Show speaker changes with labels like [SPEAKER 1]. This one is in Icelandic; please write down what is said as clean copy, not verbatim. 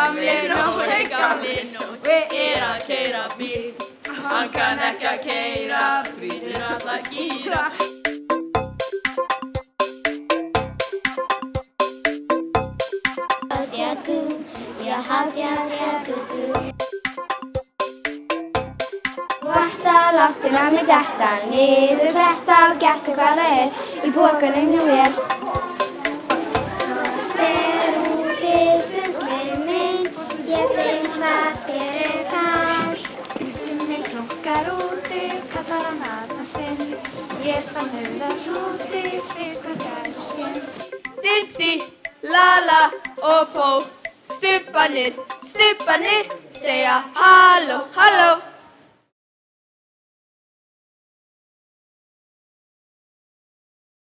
[SPEAKER 1] gamli Nói að keyra bíl. Hann kann ekki að keyra, brýtur alla gíra.
[SPEAKER 2] Já, hátjá-dú. Vætta láttina mig detta, niður kletta og gettu hvað það í pokanum hjá mér. Frost úti, fuglinn minn, ég finn hvað þér kalt. Mig klunkar úti, kallar hann alla sinn, ég fann hrúti, hryggur gæruskinn.
[SPEAKER 1] Dipsy, Lala og Pó, stubbanir, segja halló,